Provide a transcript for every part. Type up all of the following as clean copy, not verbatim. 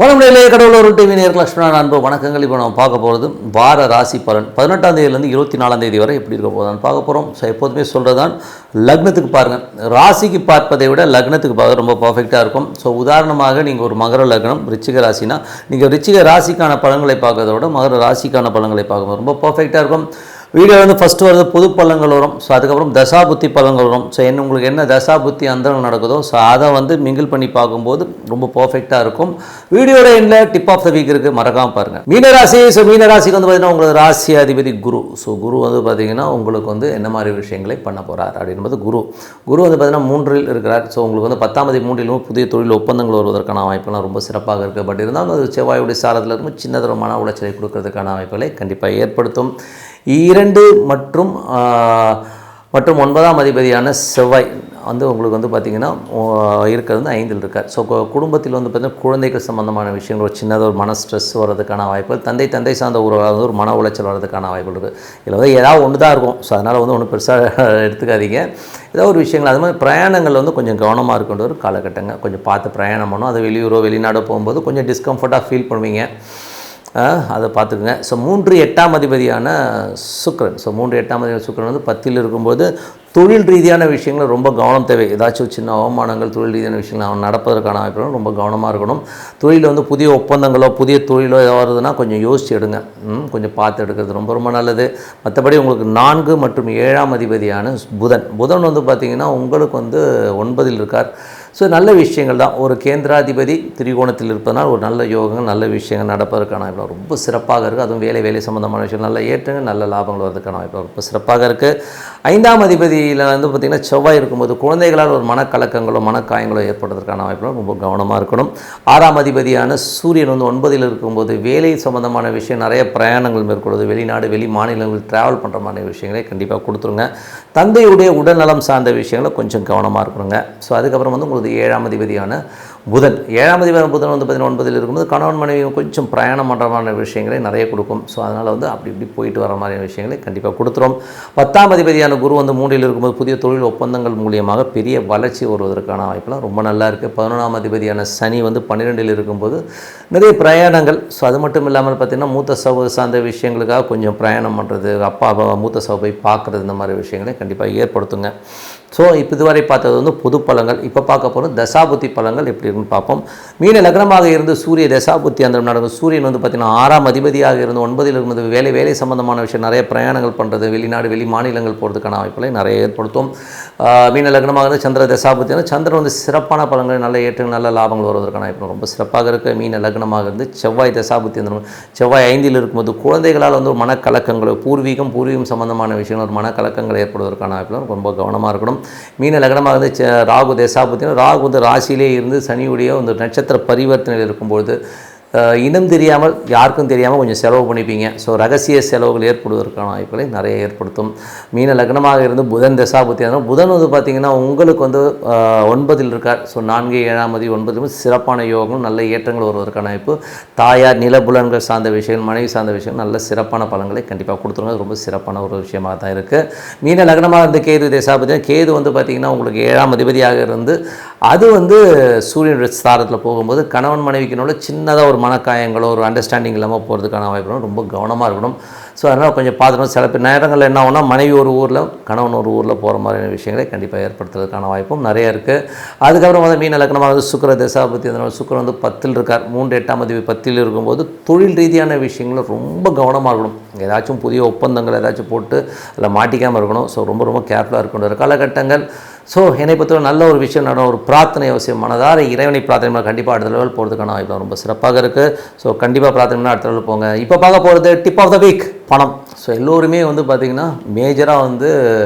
வணக்கம் கடவுள் ஒரு டிவி நேர் லட்சுமணன் அன்பு வணக்கங்கள். இப்போ நம்ம பார்க்க போகிறது வார ராசி பலன் 18ஆம் தேதியிலேருந்து 24ஆம் தேதி வரை எப்படி இருக்க போதான்னு பார்க்க போகிறோம். ஸோ எப்போதுமே சொல்கிறதான் லக்னத்துக்கு பாருங்கள், ராசிக்கு பார்ப்பதை விட லக்னத்துக்கு பார்க்க ரொம்ப பர்ஃபெக்டாக இருக்கும். ஸோ உதாரணமாக நீங்கள் ஒரு மகர லக்னம் ரிச்சிக ராசினா நீங்கள் ரிச்சிக ராசிக்கான பலன்களை பார்க்கறத விட மகர ராசிக்கான பலன்களை பார்க்கும்போது ரொம்ப பர்ஃபெக்டாக இருக்கும். வீடியோ ஃபஸ்ட்டு வருது பொது பலன்கள் வரும். ஸோ அதுக்கப்புறம் தசாபுத்தி பலன்கள் வரும். ஸோ உங்களுக்கு என்ன தசாபுத்தி அந்தரம் நடக்குதோ ஸோ அதை மிங்கிள் பண்ணி பார்க்கும்போது ரொம்ப பர்ஃபெக்டாக இருக்கும். வீடியோட எண்டில் டிப் ஆஃப் த வீக் இருக்குது, மறக்காமல் பாருங்கள். மீனராசி. ஸோ மீனராசிக்கு பார்த்தீங்கன்னா உங்களுக்கு ராசி அதிபதி குரு. ஸோ குரு பார்த்தீங்கன்னா உங்களுக்கு என்ன மாதிரி விஷயங்களை பண்ண போகிறார் அப்படின்பது குரு பார்த்தீங்கன்னா 3இல் இருக்கிறார். ஸோ உங்களுக்கு 10ஆம் தேதி 3இலும் புதிய தொழில் ஒப்பந்தங்கள் வருவதற்கான வாய்ப்புலாம் ரொம்ப சிறப்பாக இருக்குது. பட் இருந்தாலும் அது செவ்வாயுடைய சாரத்தில் இருக்கும் சின்னதொரு மன உளைச்சலை கொடுக்கறதுக்கான வாய்ப்புகளை கண்டிப்பாக ஏற்படுத்தும். 2 மற்றும் 9ஆம் அதிபதியான செவ்வாய் உங்களுக்கு பார்த்திங்கன்னா இருக்கிறது 5இல் இருக்கார். ஸோ குடும்பத்தில் பார்த்திங்கன்னா குழந்தைகள் சம்மந்தமான விஷயங்கள் ஒரு சின்னதாக ஒரு மன ஸ்ட்ரெஸ் வர்றதுக்கான வாய்ப்புகள், தந்தை சார்ந்த ஒரு மன உளைச்சல் வர்றதுக்கான வாய்ப்புகள் இருக்குது. இதில் ஏதாவது ஒன்று தான் இருக்கும். ஸோ அதனால் ஒன்றும் பெருசாக எடுத்துக்காதீங்க. ஏதாவது ஒரு விஷயங்கள் அது மாதிரி பிரயாணங்கள் கொஞ்சம் கவனமாக இருக்கின்ற ஒரு காலகட்டங்க. கொஞ்சம் பார்த்து பிரயாணம் பண்ணணும். அது வெளிநாடோ போகும்போது கொஞ்சம் டிஸ்கம்ஃபர்ட்டாக ஃபீல் பண்ணுவீங்க, அதை பார்த்துக்குங்க. ஸோ 3 8ஆம் அதிபதியான சுக்கிரன். ஸோ 3 8ஆம் அதிபதி சுக்கிரன் 10இல் இருக்கும்போது தொழில் ரீதியான விஷயங்கள் ரொம்ப கவனம் தேவை. ஏதாச்சும் சின்ன அவமானங்கள் தொழில் ரீதியான விஷயங்கள் நடப்பதற்கான வாய்ப்புகளும் ரொம்ப கவனமாக இருக்கணும். தொழிலில் புதிய ஒப்பந்தங்களோ புதிய தொழிலோ ஏதாவது வருதுன்னா கொஞ்சம் யோசிச்சு எடுங்க. கொஞ்சம் பார்த்து எடுக்கிறது ரொம்ப நல்லது. மற்றபடி உங்களுக்கு 4 மற்றும் 7ஆம் அதிபதியான புதன் பார்த்திங்கன்னா உங்களுக்கு 9இல் இருக்கார். ஸோ நல்ல விஷயங்கள் தான். ஒரு கேந்திராதிபதி திரிகோணத்தில் இருப்பதனால் ஒரு நல்ல யோகங்கள் நல்ல விஷயங்கள் நடப்பதற்கான வாய்ப்பு ரொம்ப சிறப்பாக இருக்குது. அதுவும் வேலை சம்மந்தமான விஷயங்கள் நல்ல ஏற்றங்கள் நல்ல லாபங்கள் வரதுக்கான வாய்ப்பு ரொம்ப சிறப்பாக இருக்குது. 5ஆம் அதிபதியில் பார்த்திங்கன்னா செவ்வாய் இருக்கும்போது குழந்தைகளால் ஒரு மனக்கலக்கங்களோ மனக்காயங்களோ ஏற்படுறதுக்கான வாய்ப்புகளும் ரொம்ப கவனமாக இருக்கணும். 6ஆம் அதிபதியான சூரியன் 9இல் இருக்கும்போது வேலை சம்மந்தமான விஷயம் நிறைய பிரயாணங்கள் மேற்கொள்வது, வெளிநாடு வெளி மாநிலங்கள் ட்ராவல் பண்ணுற மாதிரி விஷயங்களை கண்டிப்பாக கொடுத்துருங்க. தந்தையுடைய உடல்நலம் சார்ந்த விஷயங்களை கொஞ்சம் கவனமாக இருக்கணுங்க. ஸோ அதுக்கப்புறம் உங்களுக்கு 7ஆம் அதிபதியான புதன் 7ஆம் அதிபதியான புதன் 9இல் இருக்கும்போது கணவன் மனைவி கொஞ்சம் பிரயாணம் பண்ணுற மாதிரி விஷயங்களை நிறைய கொடுக்கும். ஸோ அதனால் அப்படி இப்படி போயிட்டு வர மாதிரி விஷயங்களை கண்டிப்பாக கொடுத்துரும். 10ஆம் அதிபதியான குரு 3இல் இருக்கும்போது புதிய தொழில் ஒப்பந்தங்கள் மூலியமாக பெரிய வளர்ச்சி வருவதற்கான வாய்ப்புலாம் ரொம்ப நல்லா இருக்குது. 11ஆம் அதிபதியான சனி 12இல் இருக்கும்போது நிறைய பிரயாணங்கள். ஸோ அது மட்டும் இல்லாமல் பார்த்திங்கன்னா மூத்த சகோதர சார்ந்த விஷயங்களுக்காக கொஞ்சம் பிரயாணம் பண்ணுறது, அப்பா மூத்த சகோதரை பார்க்குறது, இந்த மாதிரி விஷயங்களை கண்டிப்பாக ஏற்படுத்துங்க. ஸோ இப்போ இதுவரை பார்த்தது பொது பலன்கள். இப்போ பார்க்க போகிறோம் தசாபுத்தி பலன்கள் எப்படி இருக்குன்னு பார்ப்போம். மீன லக்னமாக இருந்து சூரிய தசாபுத்தி அந்த நடக்கும். சூரியன் பார்த்திங்கன்னா 6ஆம் அதிபதியாக இருந்து 9இல் இருக்கும்போது வேலை சம்பந்தமான விஷயம் நிறைய பிரயாணங்கள் பண்ணுறது, வெளிநாடு வெளி மாநிலங்கள் போகிறதுக்கான வாய்ப்புகளை நிறைய ஏற்படுத்தும். மீன லக்னமாக இருந்து சந்திர தசாபுத்தி சந்திரன் சிறப்பான பலன்கள் நல்ல ஏற்றங்கள் நல்ல லாபங்கள் வருவதற்கான வாய்ப்பு ரொம்ப சிறப்பாக இருக்குது. மீன லக்னமாக இருந்து செவ்வாய் தசாபுத்தி செவ்வாய் 5இல் இருக்கும்போது குழந்தைகளால் ஒரு மனக்கலக்கங்கள் பூர்வீகம் சம்பந்தமான விஷயங்கள் ஒரு மனக்கலக்கங்கள் ஏற்படுவதற்கான வாய்ப்புகள் ரொம்ப கவனமாக இருக்கணும். மீன லக்னமாக இருந்து ராகு தசாபுத்தினா ராகு ராசியிலே இருந்து சனியுடைய நட்சத்திர பரிவர்த்தனையில் இருக்கும்பொழுது இனம் தெரியாமல் யாருக்கும் தெரியாமல் கொஞ்சம் செலவு பண்ணிப்பீங்க. ஸோ ரகசிய செலவுகள் ஏற்படுவதற்கான வாய்ப்புகளை நிறைய ஏற்படுத்தும். மீன லக்னமாக இருந்து புதன் தசாபுத்தி புதன் பார்த்திங்கன்னா உங்களுக்கு 9இல் இருக்கார். ஸோ 4 7ஆம் அதிபதி 9 சிறப்பான யோகம் நல்ல ஏற்றங்கள் வருவதற்கான வாய்ப்பு. தாயார் நிலபுலன்கள் சார்ந்த விஷயங்கள் மனைவி சார்ந்த விஷயங்கள் நல்ல சிறப்பான பலன்களை கண்டிப்பாக கொடுத்துருங்க. ரொம்ப சிறப்பான ஒரு விஷயமாக தான் இருக்குது. மீன லக்னமாக இருந்து கேது தசாபுத்தி கேது பார்த்திங்கன்னா உங்களுக்கு 7ஆம் அதிபதியாக இருந்து அது சூரியனுடைய ஸ்தானத்தில் போகும்போது கணவன் மனைவிக்கினோட சின்னதாக ஒரு மனக்காயங்களோ ஒரு அண்டர்ஸ்டாண்டிங் இல்லாமல் போகிறதுக்கான வாய்ப்பு ரொம்ப கவனமாக இருக்கணும். ஸோ அதனால் கொஞ்சம் பார்த்துக்கணும். சில நேரங்களில் என்ன ஆகும்னா மனைவி ஒரு ஊரில் கணவன் ஒரு ஊரில் போகிற மாதிரியான விஷயங்களை கண்டிப்பாக ஏற்படுத்துறதுக்கான வாய்ப்பும் நிறைய இருக்குது. அதுக்கப்புறம் மீன லக்னமாக சுக்கிர தசாபுத்தி அதனால் சுக்கிரன் 10இல் இருக்கார். 3 8ஆம் அதிபதி 10இல் இருக்கும்போது தொழில் ரீதியான விஷயங்களை ரொம்ப கவனமாக இருக்கணும். ஏதாச்சும் புதிய ஒப்பந்தங்கள் ஏதாச்சும் போட்டு அதில் மாட்டிக்காமல் இருக்கணும். ஸோ ரொம்ப கேர்ஃபுல்லாக இருக்கணும் காலகட்டங்கள். ஸோ என்னை பொறுத்தவரை நல்ல ஒரு விஷயம் ஒரு பிரார்த்தனை அவசியம். மனதார இறைவனை பிரார்த்தனை கண்டிப்பாக அடுத்த லெவல் போகிறதுக்கான வாய்ப்பு ரொம்ப சிறப்பாக இருக்குது. ஸோ கண்டிப்பாக பிரார்த்தனை அடுத்த லெவல் போங்க. இப்போ பார்க்க போகிறது டிப் ஆஃப் த வீக் பணம். ஸோ எல்லோருமே பார்த்திங்கன்னா மேஜராக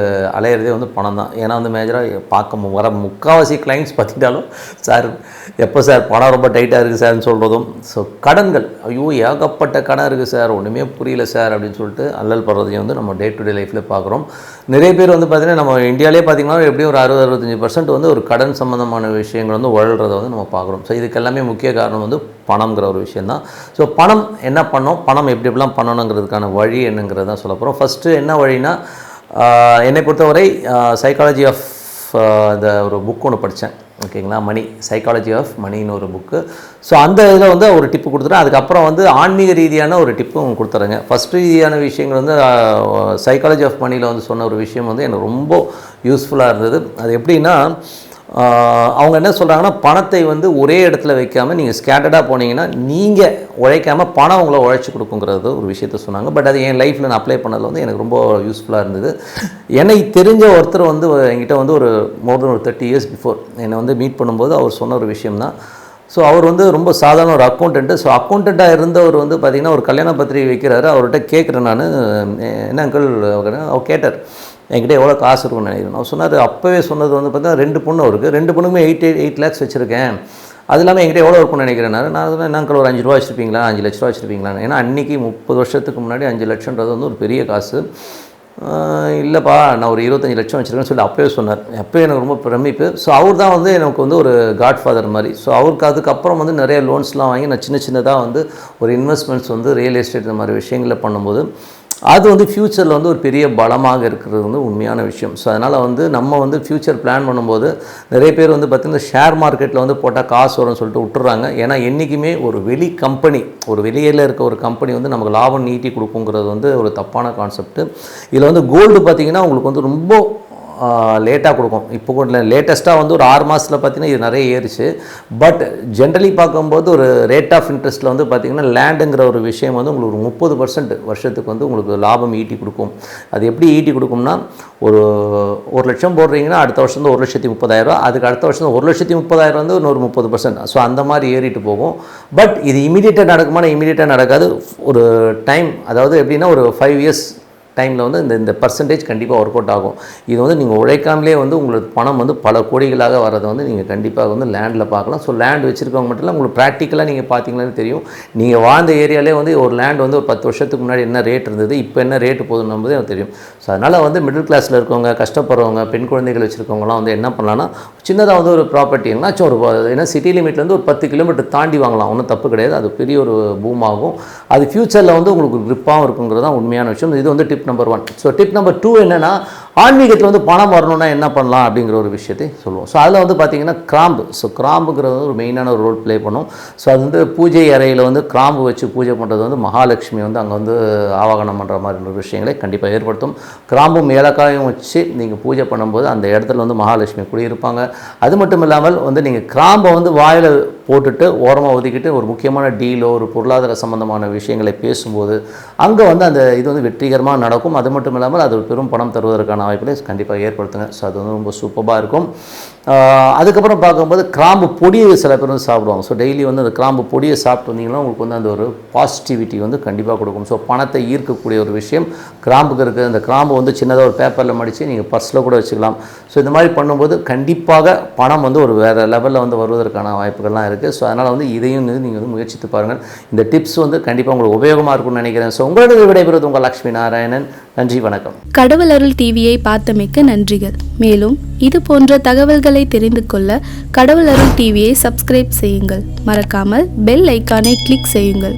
அலையிறதே பணம் தான். ஏன்னா மேஜராக பார்க்க வர முக்கால்வாசி கிளைண்ட்ஸ் பார்த்துட்டாலும் சார் எப்போ சார் பணம் ரொம்ப டைட்டாக இருக்குது சார்னு சொல்கிறதும். ஸோ கடன்கள் ஐயோ ஏகப்பட்ட கடன் இருக்குது சார் ஒன்றுமே புரியல சார் அப்படின்னு சொல்லிட்டு அல்லல் படுறதையும் நம்ம டே டு டே லைஃப்பில் பார்க்குறோம். நிறைய பேர் பார்த்திங்கன்னா நம்ம இந்தியாவிலே பார்த்திங்கன்னா எப்படியும் ஒரு 60-65% ஒரு கடன் சம்மந்தமான விஷயங்கள் உழல்றதை நம்ம பார்க்குறோம். ஸோ இதுக்கு எல்லாமே முக்கிய காரணம் பணம்ங்கிற ஒரு விஷயந்தான். ஸோ பணம் என்ன பண்ணோம், பணம் எப்படிலாம் பண்ணணுங்கிறதுக்கான வழி என்னங்கிறது தான் சொல்ல போகிறோம். ஃபஸ்ட்டு என்ன வழினா என்னை பொறுத்தவரை சைக்காலஜி ஆஃப் இந்த ஒரு புக் ஒன்று படித்தேன், ஓகேங்களா, மணி, சைக்காலஜி ஆஃப் மணின்னு ஒரு புக்கு. ஸோ அந்த இதில் வந்து ஒரு டிப்பு கொடுத்துறேன். அதுக்கப்புறம் வந்து ஆன்மீக ரீதியான ஒரு டிப்பும் கொடுத்துறேங்க. ஃபஸ்ட்டு ரீதியான விஷயங்கள் வந்து சைக்காலஜி ஆஃப் மணியில் வந்து சொன்ன ஒரு விஷயம் வந்து எனக்கு ரொம்ப யூஸ்ஃபுல்லாக இருந்தது. அது எப்படின்னா, அவங்க என்ன சொல்கிறாங்கன்னா, பணத்தை வந்து ஒரே இடத்துல வைக்காமல் நீங்கள் ஸ்கேட்டர்டாக போனீங்கன்னா நீங்கள் உழைக்காமல் பணம் உங்களை உழைச்சி கொடுக்குங்கிறது ஒரு விஷயத்த சொன்னாங்க. பட் அது என் லைஃப்பில் நான் அப்ளை பண்ணதில் வந்து எனக்கு ரொம்ப யூஸ்ஃபுல்லாக இருந்தது. எனக்கு தெரிஞ்ச ஒருத்தர் வந்து என்கிட்ட வந்து ஒரு மோர் தென் ஒரு 30 இயர்ஸ் பிஃபோர் என்னை வந்து மீட் பண்ணும்போது அவர் சொன்ன ஒரு விஷயம் தான். ஸோ அவர் வந்து ரொம்ப சாதாரண ஒரு அக்கௌண்டண்ட்டு. ஸோ அக்கௌண்டண்ட்டாக இருந்தவர் வந்து பார்த்திங்கன்னா ஒரு கல்யாண பத்திரிகை வைக்கிறாரு. அவர்கிட்ட கேட்குறேன் நான், என்ன அங்கிள், அவர் கேட்டார் என்கிட்ட எவ்வளோ காசு இருக்குன்னு நினைக்கிறேன். அவர் சொன்னார், அப்போவே சொன்னது வந்து பார்த்தீங்கன்னா 2 பொண்ணு அவருக்கு, 2 பொண்ணுமே 8 lakhs வச்சுருக்கேன், அது இல்லாமல் என்கிட்ட எவ்வளோ இருக்குன்னு நினைக்கிறேன். நான் சொன்னேன், என்ன அங்கிள் ஒரு 5 ரூபா வச்சுருப்பீங்களா, 5 லட்ச ரூபா வச்சுருப்பீங்களா? ஏன்னா அன்றைக்கி 30 வருஷத்துக்கு முன்னாடி 5 லட்சன்றது வந்து ஒரு பெரிய காசு. இல்லைப்பா நான் ஒரு 25 லட்சம் வச்சுருக்கேன்னு சொல்லி அப்போயே சொன்னார். அப்போயே எனக்கு ரொம்ப பிரமிப்பு. ஸோ அவர் தான் வந்து எனக்கு வந்து ஒரு காட்ஃபாதர் மாதிரி. ஸோ அவருக்கு அதுக்கப்புறம் வந்து நிறைய லோன்ஸ்லாம் வாங்கி நான் சின்னதாக வந்து ஒரு இன்வெஸ்ட்மெண்ட்ஸ் வந்து ரியல் எஸ்டேட் இந்த மாதிரி விஷயங்களில் பண்ணும்போது அது வந்து ஃப்யூச்சரில் வந்து ஒரு பெரிய பலமாக இருக்கிறது வந்து உண்மையான விஷயம். ஸோ அதனால் வந்து நம்ம வந்து ஃப்யூச்சர் பிளான் பண்ணும்போது நிறைய பேர் வந்து பார்த்திங்கன்னா ஷேர் மார்க்கெட்டில் வந்து போட்டால் காசு வரும்னு சொல்லிட்டு விட்டுறாங்க. ஏன்னா என்றைக்குமே ஒரு வெளி கம்பெனி, ஒரு வெளியில் இருக்க ஒரு கம்பெனி வந்து நமக்கு லாபம் நீட்டி கொடுக்குங்கிறது வந்து ஒரு தப்பான கான்செப்ட்டு. இதில் வந்து கோல்டு பார்த்திங்கன்னா உங்களுக்கு வந்து ரொம்ப லேட்டாக கொடுக்கும். இப்போ கூட லேட்டஸ்ட்டாக வந்து ஒரு 6 மாதத்தில் பார்த்திங்கன்னா இது நிறைய ஏறிச்சு. பட் ஜென்ரலி பார்க்கும்போது ஒரு ரேட் ஆஃப் இன்ட்ரெஸ்ட்டில் வந்து பார்த்திங்கன்னா லேண்டுங்கிற ஒரு விஷயம் வந்து உங்களுக்கு ஒரு 30% வருஷத்துக்கு வந்து உங்களுக்கு லாபம் ஈட்டி கொடுக்கும். அது எப்படி ஈட்டி கொடுக்கும்னா, ஒரு 1 லட்சம் போடுறீங்கன்னா அடுத்த வருஷம் வந்து 1,30,000, அதுக்கு அடுத்த வருஷம் 1,30,000 வந்து இன்னொரு 30%. ஸோ அந்த மாதிரி ஏறிட்டு போகும். பட் இது இமீடியட்டாக நடக்குமானா இமீடியட்டாக நடக்காது. ஒரு டைம், அதாவது எப்படின்னா ஒரு 5 years டைமில் வந்து இந்த பர்சன்டேஜ் கண்டிப்பாக ஒர்க் அவுட் ஆகும். இது வந்து நீங்கள் உழைக்காமலே வந்து உங்களுக்கு பணம் வந்து பல கோடிகளாக வரதை வந்து நீங்கள் கண்டிப்பாக வந்து லேண்டில் பார்க்கலாம். ஸோ லேண்ட் வச்சுருக்கவங்க மட்டும் இல்லை, உங்களுக்கு ப்ராக்டிக்கலாக நீங்கள் பார்த்தீங்களான்னு தெரியும். நீங்கள் வாழ்ந்த ஏரியாலே வந்து ஒரு லேண்ட் வந்து ஒரு 10 வருஷத்துக்கு முன்னாடி என்ன ரேட் இருந்தது, இப்போ என்ன ரேட்டு போகுதுன்னு நம்பது எனக்கு தெரியும். ஸோ அதனால் வந்து மிடில் கிளாஸில் இருக்கவங்க, கஷ்டப்படுறவங்க, பெண் குழந்தைகள் வச்சுருக்கவங்களாம் வந்து என்ன பண்ணலான்னா, சின்னதாக வந்து ஒரு ப்ராப்பர்ட்டி எங்கேனாச்சும் ஒரு, ஏன்னா சிட்டி லிமிட்லேருந்து ஒரு 10 கிலோமீட்டர் தாண்டி வாங்கலாம், ஒன்றும் தப்பு கிடையாது. அது பெரிய ஒரு பூம் ஆகும். அது ஃப்யூச்சரில் வந்து உங்களுக்கு க்ரிப்பாகவும் இருக்குங்கிறது தான் உண்மையான விஷயம். இது வந்து tip number 1. So tip number 2 என்னென்னா, ஆன்மீகத்தில் வந்து பணம் வரணும்னா என்ன பண்ணலாம் அப்படிங்கிற ஒரு விஷயத்தை சொல்லுவோம். ஸோ அதில் வந்து பார்த்திங்கன்னா கிராம்பு. ஸோ கிராம்புங்கிறது ஒரு மெயினான ஒரு ரோல் ப்ளே பண்ணும். ஸோ அது வந்து பூஜை அறையில் வந்து கிராம்பு வச்சு பூஜை பண்ணுறது வந்து மகாலட்சுமி வந்து அங்கே வந்து ஆவாகனம் பண்ணுற மாதிரி ஒரு விஷயங்களை கண்டிப்பாக ஏற்படுத்தும். கிராம்பும் ஏலக்காயும் வச்சு நீங்கள் பூஜை பண்ணும்போது அந்த இடத்துல வந்து மகாலட்சுமி குடியிருப்பாங்க. அது மட்டும் இல்லாமல் வந்து நீங்கள் கிராம்பை வந்து வாயில் போட்டுட்டு ஓரமாக ஒதுக்கிட்டு ஒரு முக்கியமான டீலோ ஒரு பொருளாதார சம்பந்தமான விஷயங்களை பேசும்போது அங்கே வந்து அந்த இது வந்து வெற்றிகரமாக நடக்கும். அது மட்டும் இல்லாமல் அது பெரும் பணம் தருவதற்கான வாய்ப்புகளை கண்டிப்பாக ஏற்படுத்துங்க. ஸோ அது வந்து ரொம்ப சூப்பராக இருக்கும். அதுக்கப்புறம் பார்க்கும்போது கிராம்பு பொடியை சில பேர் வந்து சாப்பிடுவாங்க. ஸோ டெய்லி வந்து அந்த கிராம்பு பொடியை சாப்பிட்டு வந்தீங்கன்னா உங்களுக்கு வந்து அந்த ஒரு பாசிட்டிவிட்டி வந்து கண்டிப்பாக கொடுக்கும். ஸோ பணத்தை ஈர்க்கக்கூடிய ஒரு விஷயம் கிராம்புக்கு இருக்குது. அந்த கிராம்பு வந்து சின்னதாக ஒரு பேப்பரில் மடித்து நீங்கள் பர்ஸில் கூட வச்சுக்கலாம். ஸோ இந்த மாதிரி பண்ணும்போது கண்டிப்பாக பணம் வந்து ஒரு வேறு லெவலில் வந்து வருவதற்கான வாய்ப்புகள்லாம் இருக்குது. ஸோ அதனால் வந்து இதையும் நீங்கள் வந்து முயற்சித்து பாருங்கள். இந்த டிப்ஸ் வந்து கண்டிப்பாக உங்களுக்கு உபயோகமாக இருக்கும்னு நினைக்கிறேன். ஸோ உங்களோட விடைபெறுவது உங்கள் லக்ஷ்மி நாராயணன். நன்றி, வணக்கம். கடவுள் அருள் டிவியை பார்த்தமைக்கு நன்றிகள். மேலும் இது போன்ற தகவல்களை தெரிந்து கொள்ள கடவுள் அருள் டிவியை சப்ஸ்கிரைப் செய்யுங்கள். மறக்காமல் பெல் ஐக்கானை கிளிக் செய்யுங்கள்.